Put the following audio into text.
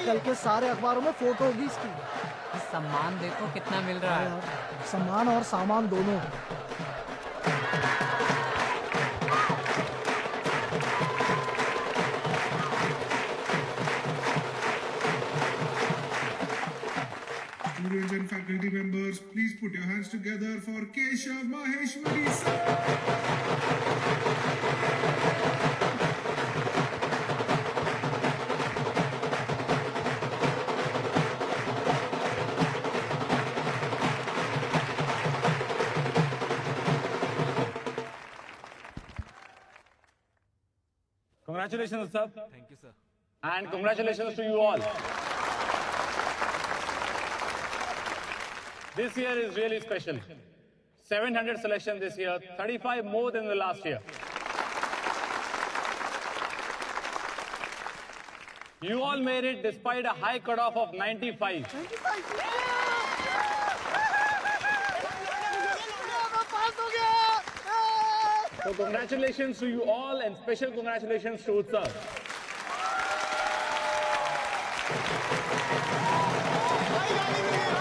कल के सारे अखबारों में फोटो होगी इसकी। सम्मान देखो कितना मिल रहा है यार, सम्मान और सामान दोनों। Students and faculty members, please put your hands together for Keshav Maheshwari sir. Congratulations, sir. Thank you, sir. And congratulations to you all. This year is really special. 700 selections this year, 35 more than the last year. You all made it despite a high cutoff of 95. So congratulations to you all and special congratulations to Utsav. भाई गाली मिली है